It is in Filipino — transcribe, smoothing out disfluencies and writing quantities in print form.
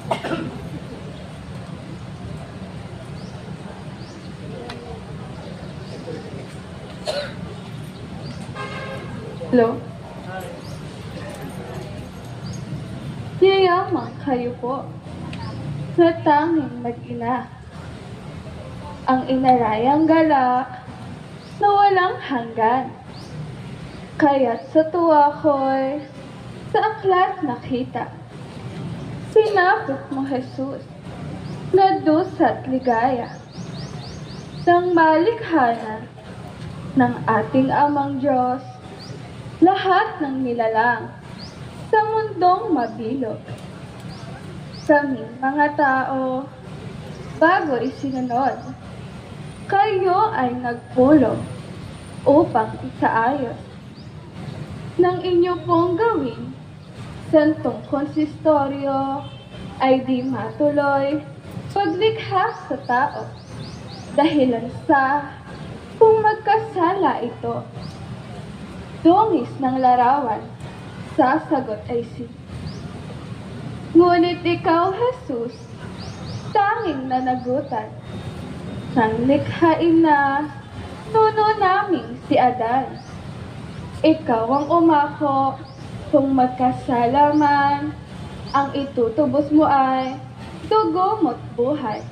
Hello? Yayaman kayo po na tanging mag-ina. Ang inarayang galak na walang hanggan. Kaya't sa tuwa ko'y sa aklat nakita. Sinapit mo, Jesus, na dusat ligaya ng malikhanan ng ating amang Diyos, lahat ng nilalang sa mundong mabilog. Kaming mga tao, bago isinunod, kayo ay nagpulong upang isaayos ng inyo pong gawin. Santong konsistoryo ay di matuloy paglikha sa tao dahilan sa kung magkasala ito. Dungis ng larawan, sasagot ay si. Ngunit ikaw, Jesus, tanging nanagutan ng likhain na nuno naming si Adan. Ikaw ang umako kung magkasala man, ang itutubos mo ay dugo mo't buhay.